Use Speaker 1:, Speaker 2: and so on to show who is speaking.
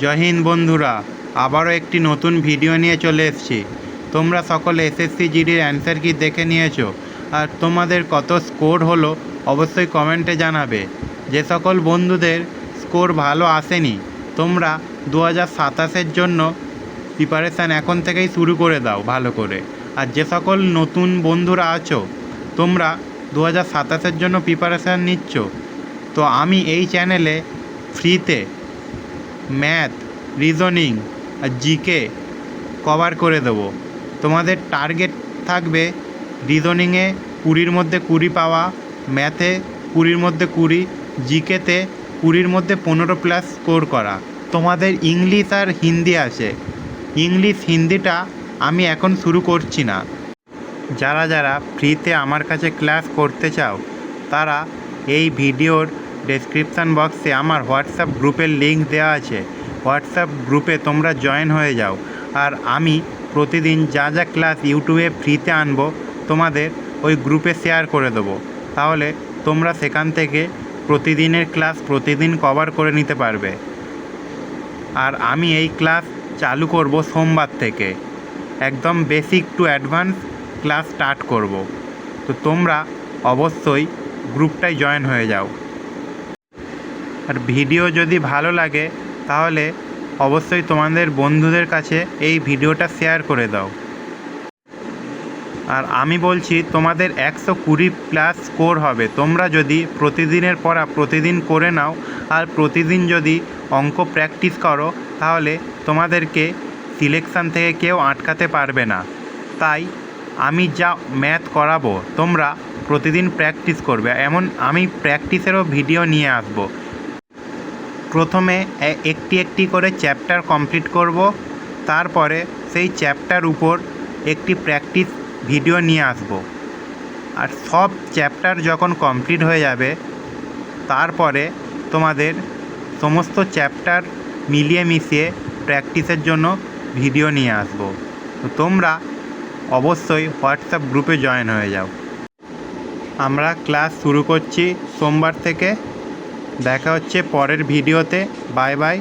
Speaker 1: জয় হিন্দ বন্ধুরা, আবারও একটি নতুন ভিডিও নিয়ে চলে এসেছি। তোমরা সকলে এসএসসি জিডির অ্যান্সার কি দেখে নিয়েছো? আর তোমাদের কত স্কোর হলো অবশ্যই কমেন্টে জানাবে। যে সকল বন্ধুদের স্কোর ভালো আসেনি, তোমরা 2027-এর জন্য প্রিপারেশান এখন থেকেই শুরু করে দাও ভালো করে। আর যে সকল নতুন বন্ধুরা আছো, তোমরা 2027-এর জন্য প্রিপারেশান নিচ্ছ, তো আমি এই চ্যানেলে ফ্রিতে ম্যাথ, রিজনিং আর জিকে কভার করে দেবো। তোমাদের টার্গেট থাকবে রিজনিংয়ে 20-র মধ্যে 20 পাওয়া, ম্যাথে 20-র মধ্যে 20, জিকেতে 20-র মধ্যে 15+ স্কোর করা। তোমাদের ইংলিশ আর হিন্দি আছে, ইংলিশ হিন্দিটা আমি এখন শুরু করছি না। যারা যারা ফ্রিতে আমার কাছে ক্লাস করতে চাও, তারা এই ভিডিওর ডেসক্রিপশান বক্সে আমার হোয়াটসঅ্যাপ গ্রুপের লিঙ্ক দেওয়া আছে। হোয়াটসঅ্যাপ গ্রুপে তোমরা জয়েন হয়ে যাও। আর আমি প্রতিদিন যা যা ক্লাস ইউটিউবে ফ্রিতে আনবো, তোমাদের ওই গ্রুপে শেয়ার করে দেবো। তাহলে তোমরা সেখান থেকে প্রতিদিনের ক্লাস প্রতিদিন কভার করে নিতে পারবে। আর আমি এই ক্লাস চালু করব সোমবার থেকে, একদম basic to advance class start করব। তো তোমরা অবশ্যই গ্রুপটায় জয়েন হয়ে যাও। আর ভিডিও যদি ভালো লাগে তাহলে অবশ্যই তোমাদের বন্ধুদের কাছে এই ভিডিওটা শেয়ার করে দাও। আর আমি বলছি, তোমাদের 120+ স্কোর হবে তোমরা যদি প্রতিদিনের পড়া প্রতিদিন করে নাও। আর প্রতিদিন যদি অঙ্ক প্র্যাকটিস করো, তাহলে তোমাদেরকে সিলেকশান থেকে কেউ আটকাতে পারবে না। তাই আমি যা ম্যাথ করাবো তোমরা প্রতিদিন প্র্যাকটিস করবে, এমন আমি প্র্যাকটিসেরও ভিডিও নিয়ে আসবো। প্রথমে একটি একটি করে চ্যাপ্টার কমপ্লিট করব, তারপরে সেই চ্যাপ্টার উপর একটি প্র্যাকটিস ভিডিও নিয়ে আসব। আর সব চ্যাপ্টার যখন কমপ্লিট হয়ে যাবে, তারপরে তোমাদের সমস্ত চ্যাপ্টার মিলিয়ে মিশিয়ে প্র্যাকটিসের জন্য ভিডিও নিয়ে আসব। তো তোমরা অবশ্যই হোয়াটসঅ্যাপ গ্রুপে জয়েন হয়ে যাও। আমরা ক্লাস শুরু করছি সোমবার থেকে। দেখা হচ্ছে পরের ভিডিওতে। Bye bye.